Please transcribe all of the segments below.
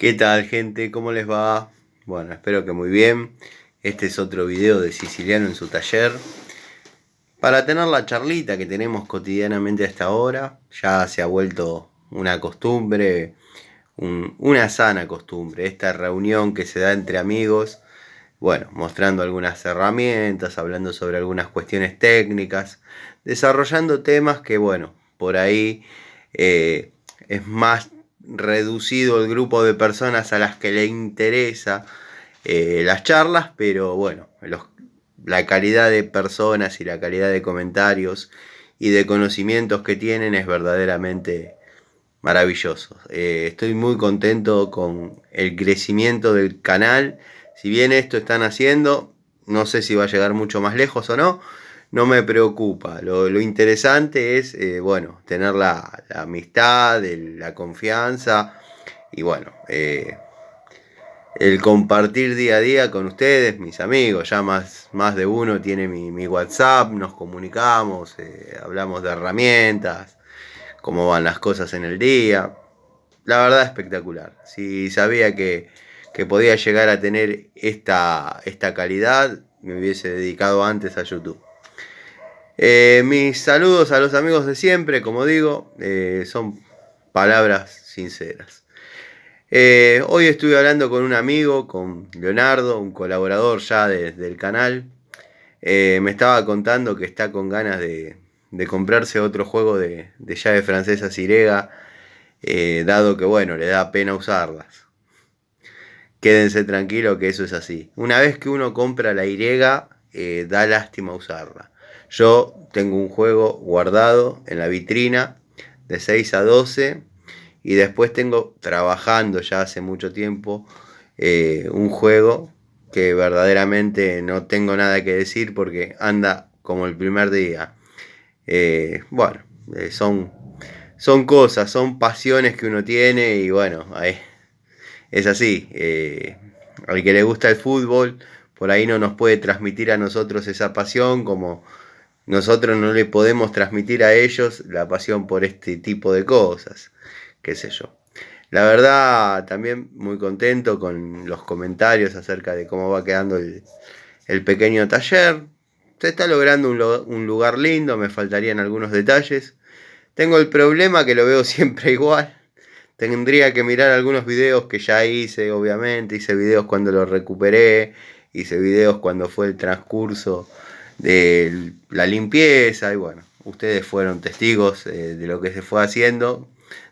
¿Qué tal, gente? ¿Cómo les va? Bueno, espero que muy bien. Este es otro video de Siciliano en su taller. Para tener la charlita que tenemos cotidianamente a esta hora, ya se ha vuelto una costumbre, una sana costumbre, esta reunión que se da entre amigos, bueno, mostrando algunas herramientas, hablando sobre algunas cuestiones técnicas, desarrollando temas que, bueno, por ahí es más reducido el grupo de personas a las que le interesa las charlas, pero bueno, la calidad de personas y la calidad de comentarios y de conocimientos que tienen es verdaderamente maravilloso. Estoy muy contento con el crecimiento del canal. Si bien esto están haciendo, no sé si va a llegar mucho más lejos o no. No me preocupa. Lo interesante es, bueno, tener la amistad, la confianza y bueno, el compartir día a día con ustedes, mis amigos. Ya más de uno tiene mi WhatsApp, nos comunicamos, hablamos de herramientas, cómo van las cosas en el día. La verdad espectacular. Si sabía que podía llegar a tener esta calidad, me hubiese dedicado antes a YouTube. Mis saludos a los amigos de siempre, como digo, son palabras sinceras. Hoy estuve hablando con un amigo, con Leonardo, un colaborador ya del canal. Me estaba contando que está con ganas de comprarse otro juego de llave francesa Sirega, dado que bueno, le da pena usarlas. Quédense tranquilos que eso es así. Una vez que uno compra la Y, da lástima usarla. Yo tengo un juego guardado en la vitrina de 6 a 12 y después tengo trabajando ya hace mucho tiempo un juego que verdaderamente no tengo nada que decir porque anda como el primer día. Bueno, son cosas, son pasiones que uno tiene y bueno, es así. Al que le gusta el fútbol, por ahí no nos puede transmitir a nosotros esa pasión como nosotros no le podemos transmitir a ellos la pasión por este tipo de cosas, qué sé yo. La verdad, también muy contento con los comentarios acerca de cómo va quedando el pequeño taller. Se está logrando un lugar lindo, me faltarían algunos detalles. Tengo el problema que lo veo siempre igual. Tendría que mirar algunos videos que ya hice, obviamente. Hice videos cuando lo recuperé. Hice videos cuando fue el transcurso de la limpieza. Y bueno, ustedes fueron testigos de lo que se fue haciendo.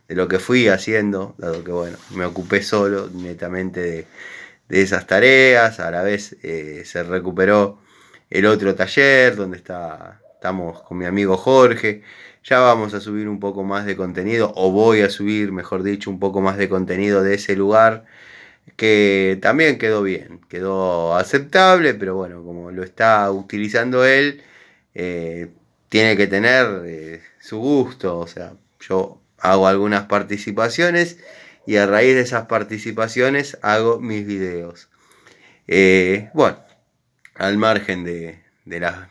De lo que fui haciendo. Dado que bueno, me ocupé solo netamente de esas tareas. A la vez se recuperó el otro taller donde estamos con mi amigo Jorge. Ya vamos a subir un poco más de contenido, o voy a subir, mejor dicho, un poco más de contenido de ese lugar, que también quedó bien, quedó aceptable, pero bueno, como lo está utilizando él, eh, tiene que tener su gusto, o sea, yo hago algunas participaciones y a raíz de esas participaciones hago mis videos. Bueno, al margen de las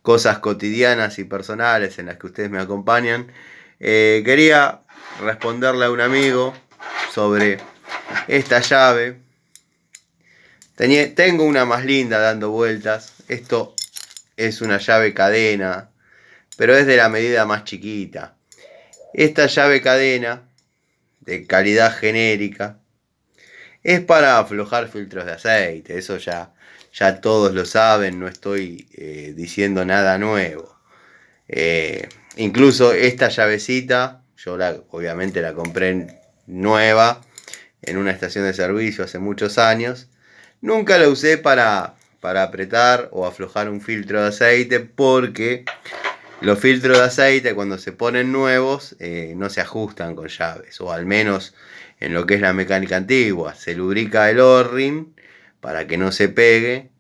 cosas cotidianas y personales en las que ustedes me acompañan, quería responderle a un amigo sobre esta llave. Tengo una más linda dando vueltas. Esto es una llave cadena, pero es de la medida más chiquita. Esta llave cadena, de calidad genérica, es para aflojar filtros de aceite. Eso ya todos lo saben, no estoy diciendo nada nuevo. Incluso esta llavecita, yo obviamente la compré nueva en una estación de servicio hace muchos años. Nunca la usé para apretar o aflojar un filtro de aceite porque los filtros de aceite cuando se ponen nuevos no se ajustan con llaves, o al menos en lo que es la mecánica antigua. Se lubrica el O-ring para que no se pegue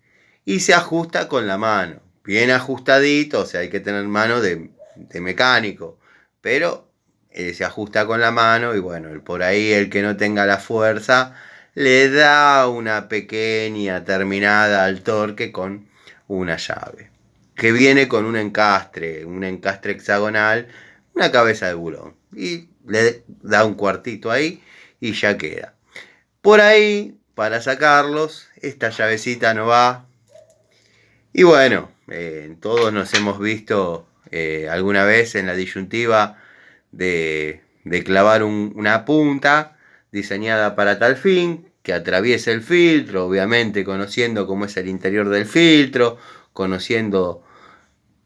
y se ajusta con la mano. Bien ajustadito, o sea, hay que tener mano de mecánico, pero se ajusta con la mano y bueno, por ahí el que no tenga la fuerza le da una pequeña terminada al torque con una llave que viene con un encastre hexagonal, una cabeza de bulón y le da un cuartito ahí y ya queda. Por ahí, para sacarlos, esta llavecita no va. Y bueno, todos nos hemos visto alguna vez en la disyuntiva de clavar una punta diseñada para tal fin, que atraviese el filtro, obviamente conociendo cómo es el interior del filtro, conociendo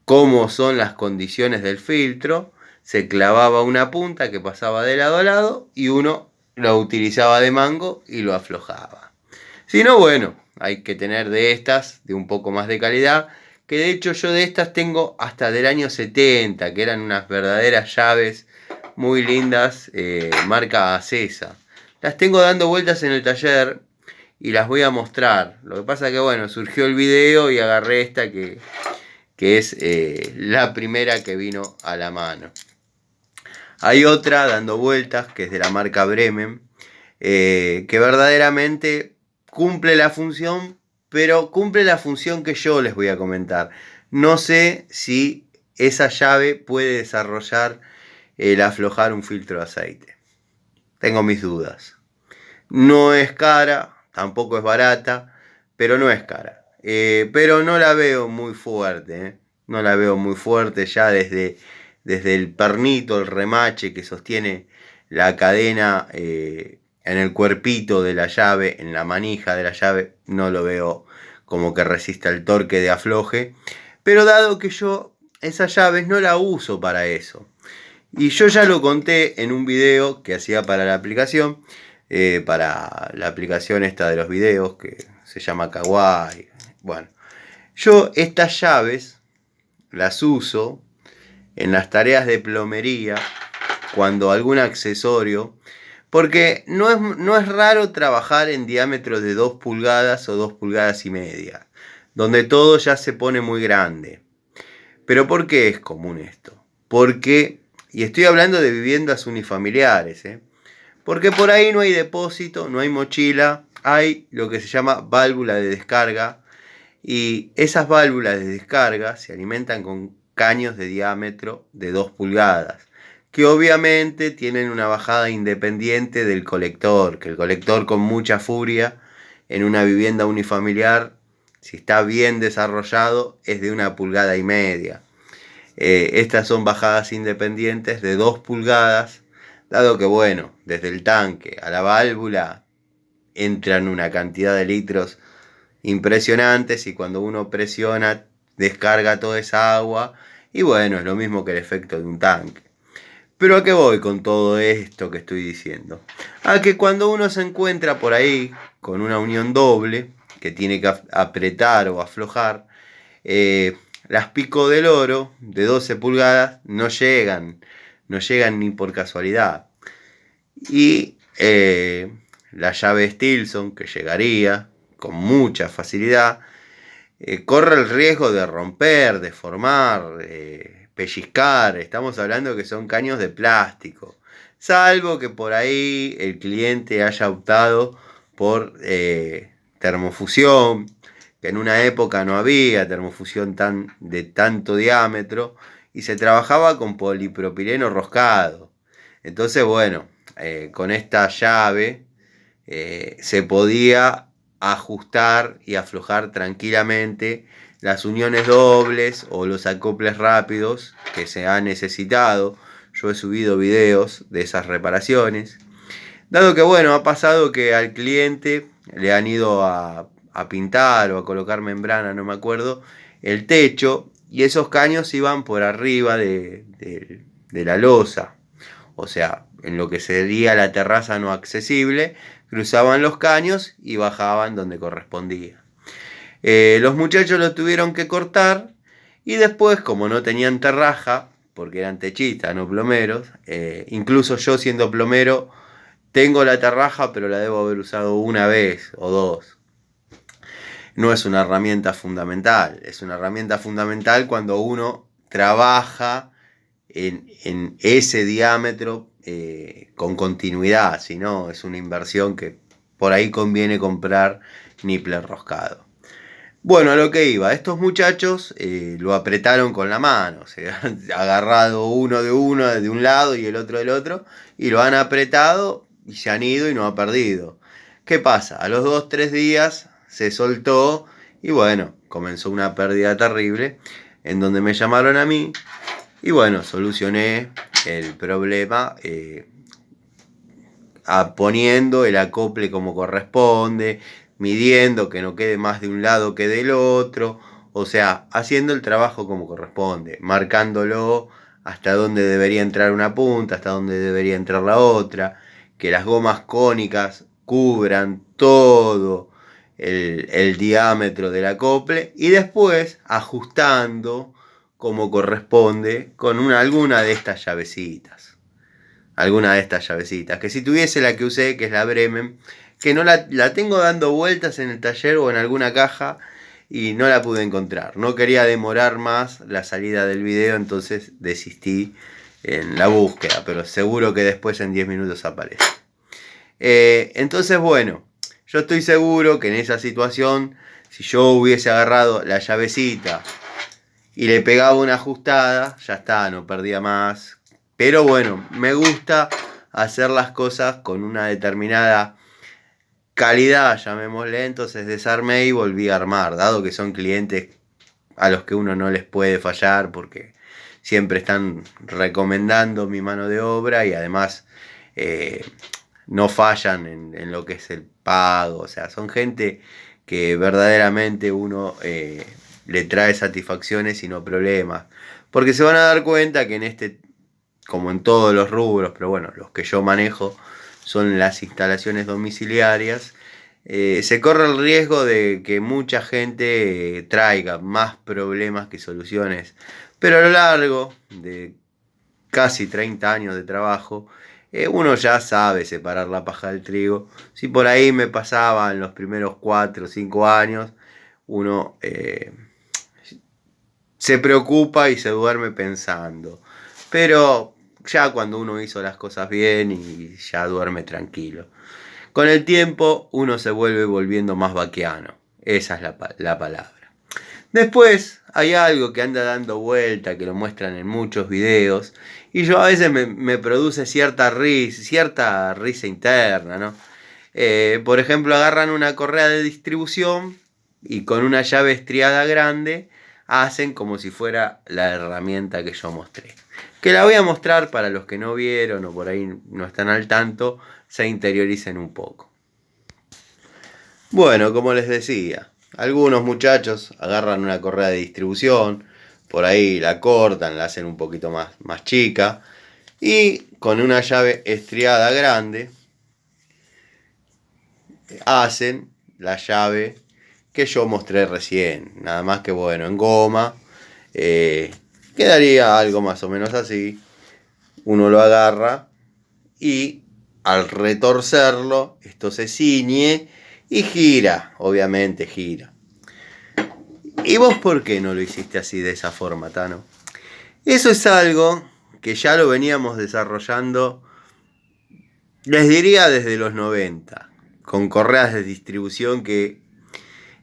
cómo son las condiciones del filtro, se clavaba una punta que pasaba de lado a lado y uno lo utilizaba de mango y lo aflojaba. Si no, bueno, hay que tener de estas, de un poco más de calidad, que de hecho yo de estas tengo hasta del año 70, que eran unas verdaderas llaves muy lindas, marca Acesa. Las tengo dando vueltas en el taller y las voy a mostrar. Lo que pasa que bueno, surgió el video y agarré esta que es la primera que vino a la mano. Hay otra dando vueltas que es de la marca Bremen, que verdaderamente cumple la función, pero cumple la función que yo les voy a comentar. No sé si esa llave puede desarrollar el aflojar un filtro de aceite. Tengo mis dudas. No es cara, tampoco es barata, pero no es cara. Pero no la veo muy fuerte. No la veo muy fuerte ya desde el pernito, el remache que sostiene la cadena en el cuerpito de la llave, en la manija de la llave, no lo veo como que resista el torque de afloje. Pero dado que yo esas llaves no la uso para eso, y yo ya lo conté en un video que hacía para la aplicación esta de los videos que se llama Kawaii. Bueno, yo estas llaves las uso en las tareas de plomería, cuando algún accesorio, porque no es raro trabajar en diámetros de 2 pulgadas o 2 pulgadas y media, donde todo ya se pone muy grande. Pero ¿por qué es común esto? Porque, y estoy hablando de viviendas unifamiliares, porque por ahí no hay depósito, no hay mochila, hay lo que se llama válvula de descarga, y esas válvulas de descarga se alimentan con caños de diámetro de 2 pulgadas, que obviamente tienen una bajada independiente del colector, que el colector con mucha furia en una vivienda unifamiliar, si está bien desarrollado, es de 1,5 pulgadas. Estas son bajadas independientes de 2 pulgadas, dado que bueno, desde el tanque a la válvula entran una cantidad de litros impresionantes y cuando uno presiona descarga toda esa agua y bueno, es lo mismo que el efecto de un tanque. Pero ¿a qué voy con todo esto que estoy diciendo? A que cuando uno se encuentra por ahí con una unión doble que tiene que apretar o aflojar, las Pico del Oro de 12 pulgadas no llegan ni por casualidad. Y la llave Stilson, que llegaría con mucha facilidad, corre el riesgo de romper, deformar, pellizcar. Estamos hablando que son caños de plástico. Salvo que por ahí el cliente haya optado por termofusión, que en una época no había termofusión de tanto diámetro y se trabajaba con polipropileno roscado. Entonces, bueno, con esta llave se podía ajustar y aflojar tranquilamente las uniones dobles o los acoples rápidos que se han necesitado. Yo he subido videos de esas reparaciones. Dado que bueno, ha pasado que al cliente le han ido a pintar o a colocar membrana, no me acuerdo, el techo, y esos caños iban por arriba de la losa. O sea, en lo que sería la terraza no accesible, cruzaban los caños y bajaban donde correspondía. Los muchachos lo tuvieron que cortar y después, como no tenían terraja, porque eran techistas, no plomeros, incluso yo siendo plomero, tengo la terraja, pero la debo haber usado una vez o dos. No es una herramienta fundamental, es una herramienta fundamental cuando uno trabaja en ese diámetro con continuidad, si no es una inversión que por ahí conviene comprar nippler roscado. Bueno, a lo que iba, estos muchachos lo apretaron con la mano, se han agarrado uno de un lado y el otro del otro, y lo han apretado y se han ido y no ha perdido. ¿Qué pasa? A los 2, 3 días se soltó y bueno, comenzó una pérdida terrible en donde me llamaron a mí y bueno, solucioné el problema poniendo el acople como corresponde, midiendo que no quede más de un lado que del otro, o sea, haciendo el trabajo como corresponde, marcándolo hasta dónde debería entrar una punta, hasta dónde debería entrar la otra, que las gomas cónicas cubran todo el diámetro del acople y después ajustando como corresponde con alguna de estas llavecitas. Alguna de estas llavecitas. Que si tuviese la que usé, que es la Bremen, que no la tengo dando vueltas en el taller o en alguna caja y no la pude encontrar. No quería demorar más la salida del video, entonces desistí en la búsqueda, pero seguro que después en 10 minutos aparece. Entonces, bueno, yo estoy seguro que en esa situación, si yo hubiese agarrado la llavecita y le pegaba una ajustada, ya está, no perdía más. Pero bueno, me gusta hacer las cosas con una determinada calidad, llamémosle. Entonces desarmé y volví a armar, dado que son clientes a los que uno no les puede fallar porque siempre están recomendando mi mano de obra y además no fallan en lo que es el pago. O sea, son gente que verdaderamente uno le trae satisfacciones y no problemas. Porque se van a dar cuenta que en este, como en todos los rubros, pero bueno, los que yo manejo son las instalaciones domiciliarias, se corre el riesgo de que mucha gente traiga más problemas que soluciones. Pero a lo largo de casi 30 años de trabajo, uno ya sabe separar la paja del trigo. Si por ahí me pasaba en los primeros 4 o 5 años, uno se preocupa y se duerme pensando. Pero ya cuando uno hizo las cosas bien y ya duerme tranquilo. Con el tiempo uno se vuelve volviendo más vaquiano. Esa es la palabra. Después hay algo que anda dando vuelta, que lo muestran en muchos videos, y yo a veces me produce cierta risa interna, ¿no? Por ejemplo, agarran una correa de distribución y con una llave estriada grande hacen como si fuera la herramienta que yo mostré. Que la voy a mostrar para los que no vieron o por ahí no están al tanto, se interioricen un poco. Bueno, como les decía, algunos muchachos agarran una correa de distribución, por ahí la cortan, la hacen un poquito más chica y con una llave estriada grande hacen la llave que yo mostré recién. Nada más que bueno, en goma quedaría algo más o menos así. Uno lo agarra y al retorcerlo esto se ciñe y gira, obviamente gira. ¿Y vos por qué no lo hiciste así de esa forma, Tano? Eso es algo que ya lo veníamos desarrollando, les diría desde los 90, con correas de distribución que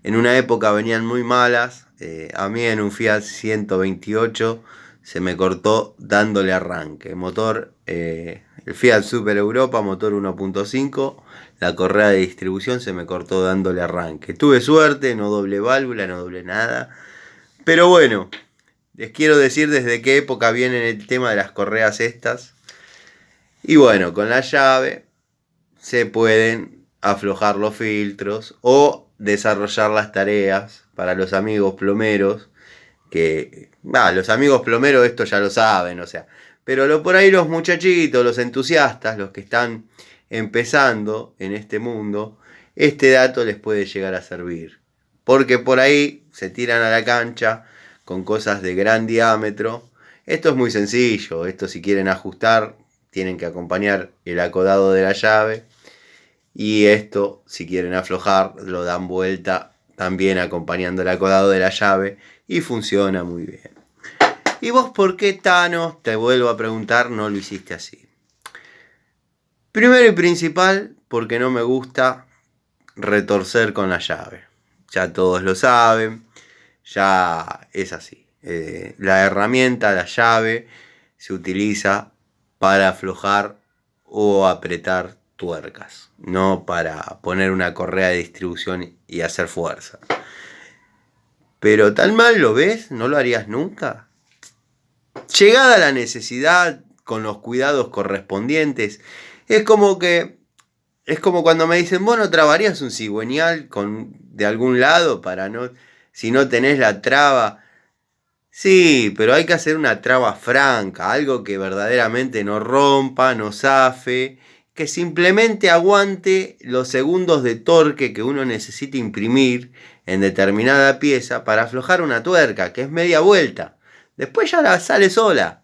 en una época venían muy malas. A mí en un Fiat 128 se me cortó dándole arranque. Motor, el Fiat Super Europa, motor 1.5, la correa de distribución se me cortó dándole arranque. Tuve suerte, no doble válvula, no doble nada. Pero bueno, les quiero decir desde qué época viene el tema de las correas estas. Y bueno, con la llave se pueden aflojar los filtros o desarrollar las tareas para los amigos plomeros. Que, los amigos plomeros esto ya lo saben, o sea. Pero por ahí los muchachitos, los entusiastas, los que están empezando en este mundo, este dato les puede llegar a servir. Porque por ahí se tiran a la cancha con cosas de gran diámetro. Esto es muy sencillo. Esto si quieren ajustar, tienen que acompañar el acodado de la llave. Y esto, si quieren aflojar, lo dan vuelta también acompañando el acodado de la llave. Y funciona muy bien. ¿Y vos por qué, Tano, te vuelvo a preguntar, no lo hiciste así? Primero y principal, porque no me gusta retorcer con la llave. Ya todos lo saben, ya es así. La herramienta, la llave, se utiliza para aflojar o apretar tuercas, no para poner una correa de distribución y hacer fuerza. Pero tan mal lo ves, ¿no lo harías nunca? Llegada la necesidad, con los cuidados correspondientes, es como cuando me dicen, ¿vos no trabarías un cigüeñal de algún lado para no, si no tenés la traba? Sí, pero hay que hacer una traba franca, algo que verdaderamente no rompa, no zafe, que simplemente aguante los segundos de torque que uno necesita imprimir en determinada pieza para aflojar una tuerca, que es media vuelta. Después ya la sale sola.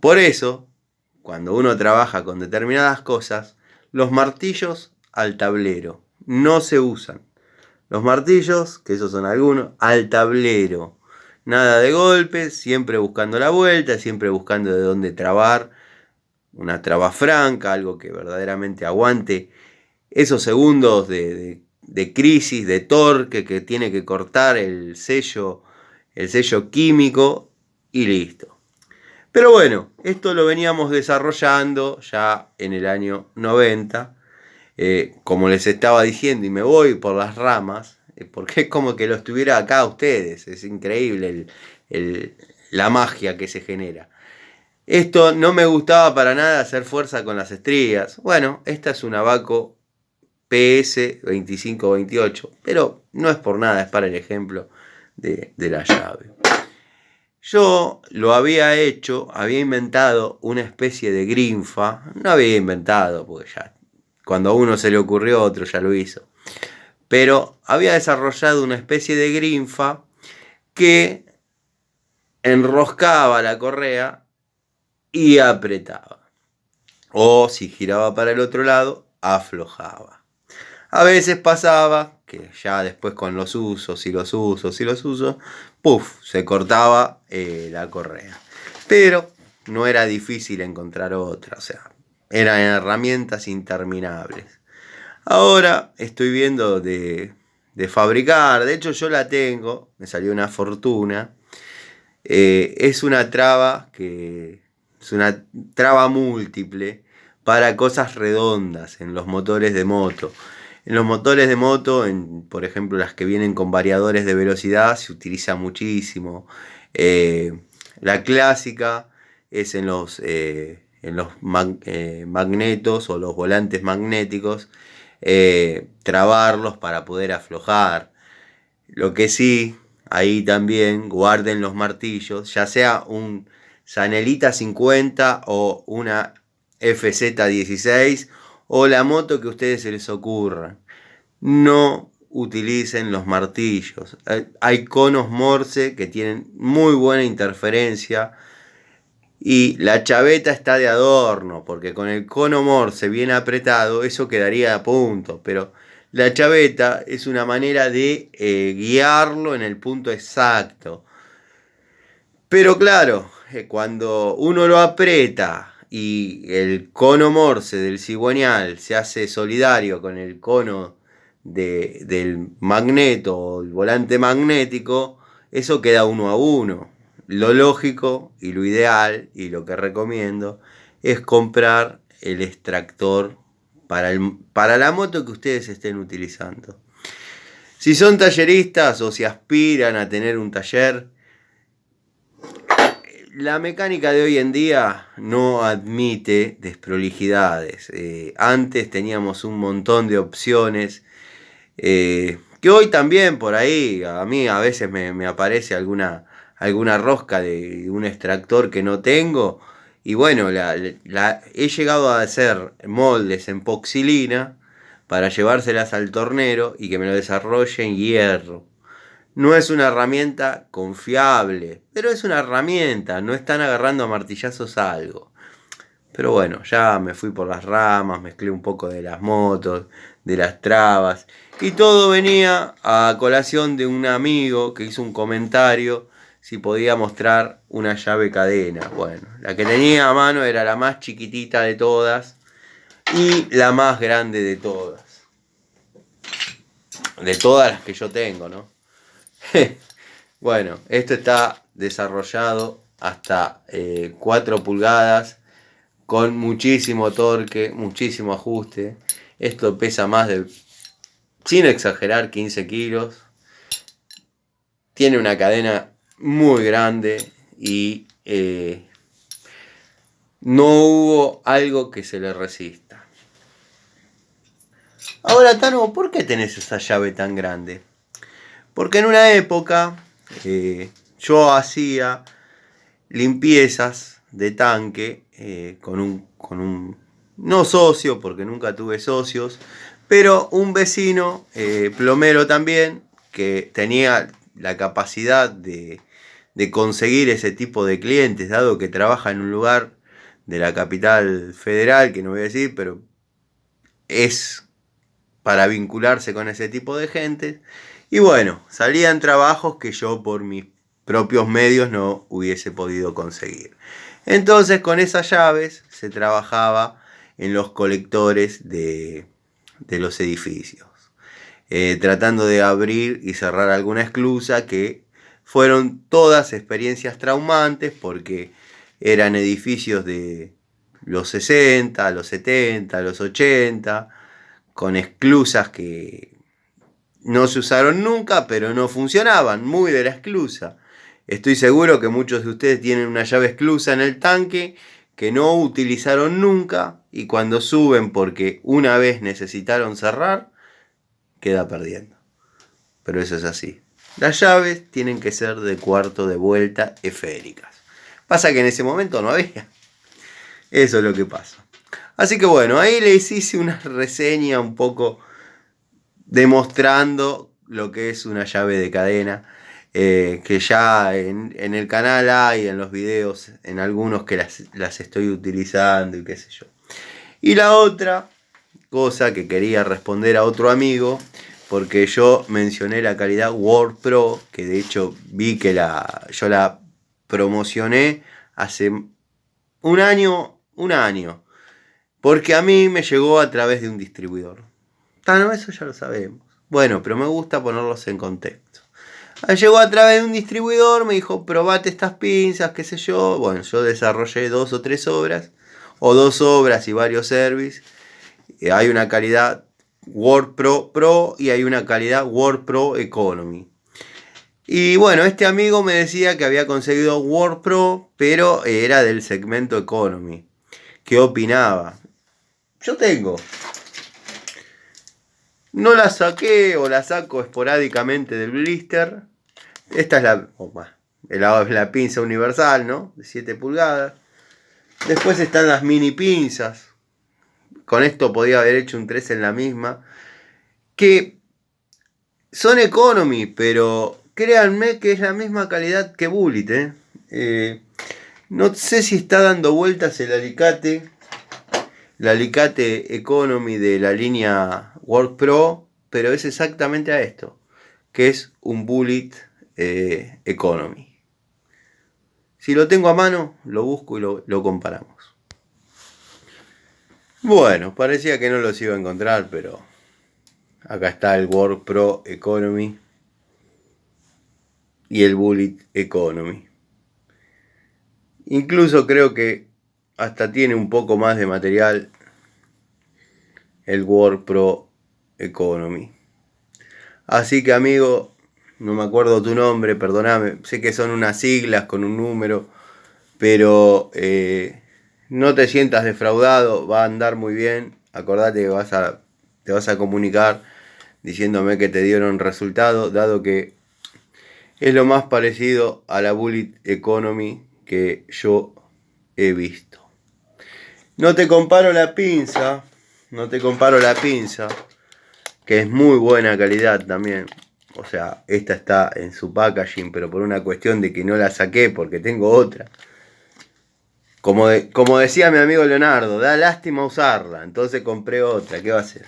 Por eso, cuando uno trabaja con determinadas cosas, los martillos al tablero no se usan. Los martillos, que esos son algunos, al tablero. Nada de golpes, siempre buscando la vuelta, siempre buscando de dónde trabar. Una traba franca, algo que verdaderamente aguante esos segundos de crisis, de torque que tiene que cortar el sello químico y listo. Pero bueno, esto lo veníamos desarrollando ya en el año 90. Como les estaba diciendo, y me voy por las ramas, porque es como que lo estuviera acá a ustedes. Es increíble la magia que se genera. Esto no me gustaba para nada, hacer fuerza con las estrías. Bueno, esta es una Baco PS 2528, pero no es por nada, es para el ejemplo de la llave. Yo lo había inventado una especie de grinfa. No había inventado, porque ya cuando a uno se le ocurrió, otro ya lo hizo. Pero había desarrollado una especie de grinfa que enroscaba la correa y apretaba. O si giraba para el otro lado, aflojaba. A veces pasaba que ya después con los usos, se cortaba la correa. Pero no era difícil encontrar otra, o sea, eran herramientas interminables. Ahora estoy viendo de fabricar, de hecho yo la tengo, me salió una fortuna. Es una traba múltiple para cosas redondas en los motores de moto. En los motores de moto, por ejemplo las que vienen con variadores de velocidad, se utiliza muchísimo. La clásica es en los magnetos o los volantes magnéticos, trabarlos para poder aflojar. Lo que sí, ahí también guarden los martillos, ya sea un Zanelita 50 o una FZ16 o la moto que a ustedes se les ocurra. No utilicen los martillos. Hay conos Morse que tienen muy buena interferencia y la chaveta está de adorno, porque con el cono Morse bien apretado eso quedaría a punto, pero la chaveta es una manera de guiarlo en el punto exacto. Pero claro, cuando uno lo aprieta y el cono Morse del cigüeñal se hace solidario con el cono del magneto o el volante magnético, eso queda 1-1. Lo lógico y lo ideal y lo que recomiendo es comprar el extractor para la moto que ustedes estén utilizando. Si son talleristas o si aspiran a tener un taller, la mecánica de hoy en día no admite desprolijidades. Antes teníamos un montón de opciones, que hoy también por ahí a mí a veces me aparece alguna rosca de un extractor que no tengo. Y bueno, he llegado a hacer moldes en poxilina para llevárselas al tornero y que me lo desarrolle en hierro. No es una herramienta confiable, pero es una herramienta, no están agarrando a martillazos algo. Pero bueno, ya me fui por las ramas, mezclé un poco de las motos, de las trabas, y todo venía a colación de un amigo que hizo un comentario si podía mostrar una llave cadena. Bueno, la que tenía a mano era la más chiquitita de todas y la más grande de todas. De todas las que yo tengo, ¿no? Bueno, esto está desarrollado hasta 4 pulgadas con muchísimo torque, muchísimo ajuste. Esto pesa más de, sin exagerar, 15 kilos. Tiene una cadena muy grande y no hubo algo que se le resista. Ahora, Tano, ¿por qué tenés esa llave tan grande? Porque en una época yo hacía limpiezas de tanque con un no socio, porque nunca tuve socios, pero un vecino, plomero también, que tenía la capacidad de conseguir ese tipo de clientes, dado que trabaja en un lugar de la capital federal, que no voy a decir, pero es para vincularse con ese tipo de gente. Y bueno, salían trabajos que yo por mis propios medios no hubiese podido conseguir. Entonces con esas llaves se trabajaba en los colectores de los edificios, tratando de abrir y cerrar alguna esclusa, que fueron todas experiencias traumantes porque eran edificios de los 60, los 70, los 80, con esclusas que no se usaron nunca, pero no funcionaban, muy de la esclusa. Estoy seguro que muchos de ustedes tienen una llave esclusa en el tanque que no utilizaron nunca, y cuando suben porque una vez necesitaron cerrar, queda perdiendo. Pero eso es así. Las llaves tienen que ser de cuarto de vuelta esféricas. Pasa que en ese momento no había. Eso es lo que pasa. Así que bueno, ahí les hice una reseña un poco demostrando lo que es una llave de cadena, que ya en el canal hay, en los videos, en algunos que las estoy utilizando y qué sé yo. Y la otra cosa que quería responder a otro amigo, porque yo mencioné la calidad Word Pro, que de hecho vi que yo la promocioné hace un año, porque a mí me llegó a través de un distribuidor. No, eso ya lo sabemos. Bueno, pero me gusta ponerlos en contexto. Llegó a través de un distribuidor, me dijo, probate estas pinzas, qué sé yo. Bueno, yo desarrollé 2 o 3 obras, o 2 obras y varios service. Hay una calidad Word Pro Pro y hay una calidad Word Pro Economy. Y bueno, este amigo me decía que había conseguido Word Pro, pero era del segmento Economy. ¿Qué opinaba? Yo tengo. No la saqué o la saco esporádicamente del blister. Esta es la pinza universal, ¿no? De 7 pulgadas. Después están las mini pinzas. Con esto podía haber hecho un 3 en la misma. Que son economy, pero créanme que es la misma calidad que Bullet, no sé si está dando vueltas el alicate Economy de la línea Word Pro, pero es exactamente a esto, que es un Bullet Economy. Si lo tengo a mano, lo busco y lo comparamos. Bueno, parecía que no los iba a encontrar, pero acá está el Word Pro Economy y el Bullet Economy. Incluso creo que hasta tiene un poco más de material el Word Pro Economy. Así que, amigo, no me acuerdo tu nombre, perdóname, sé que son unas siglas con un número, pero no te sientas defraudado, va a andar muy bien. Acordate que te vas a comunicar diciéndome que te dieron resultado, dado que es lo más parecido a la Bullet Economy que yo he visto. No te comparo la pinza, que es muy buena calidad también. O sea, esta está en su packaging, pero por una cuestión de que no la saqué porque tengo otra. Como decía mi amigo Leonardo, da lástima usarla, entonces compré otra. ¿Qué va a hacer?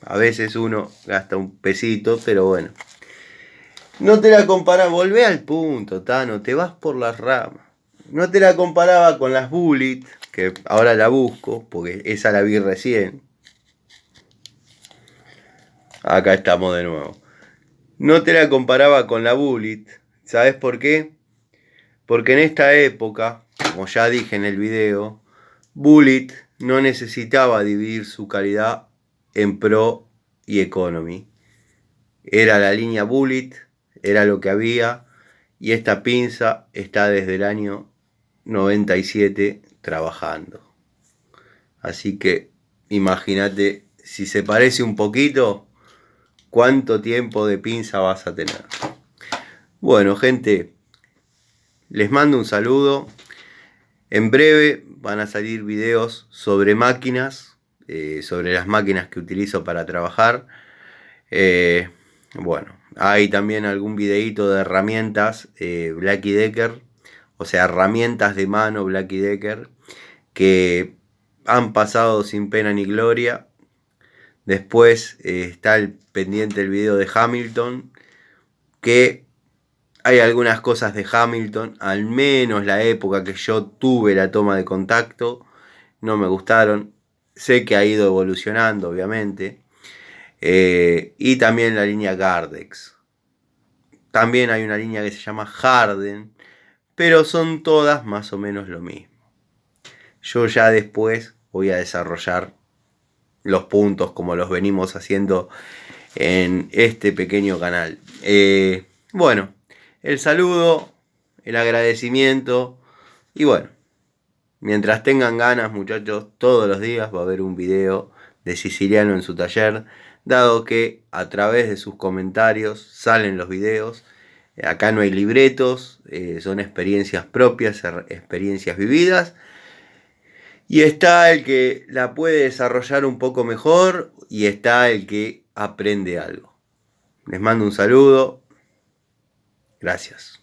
A veces uno gasta un pesito, pero bueno. No te la comparaba, volvé al punto, Tano, te vas por las ramas. No te la comparaba con las Bullet, que ahora la busco, porque esa la vi recién. Acá estamos de nuevo. No te la comparaba con la Bullet. ¿Sabes por qué? Porque en esta época, como ya dije en el video, Bullitt no necesitaba dividir su calidad en Pro y Economy. Era la línea Bullitt, era lo que había, y esta pinza está desde el año 97 trabajando. Así que imagínate, si se parece un poquito, cuánto tiempo de pinza vas a tener. Bueno, gente, les mando un saludo. En breve van a salir videos sobre máquinas, sobre las máquinas que utilizo para trabajar. Bueno, hay también algún videíto de herramientas Black & Decker, o sea, herramientas de mano Black & Decker, que han pasado sin pena ni gloria. Después está el pendiente el video de Hamilton, que hay algunas cosas de Hamilton, al menos la época que yo tuve la toma de contacto, no me gustaron. Sé que ha ido evolucionando, obviamente. Y también la línea Gardex. También hay una línea que se llama Harden, pero son todas más o menos lo mismo. Yo ya después voy a desarrollar los puntos como los venimos haciendo en este pequeño canal. Bueno, el saludo, el agradecimiento y bueno, mientras tengan ganas, muchachos, todos los días va a haber un video de Siciliano en su taller, dado que a través de sus comentarios salen los videos. Acá no hay libretos, son experiencias propias, experiencias vividas. Y está el que la puede desarrollar un poco mejor y está el que aprende algo. Les mando un saludo. Gracias.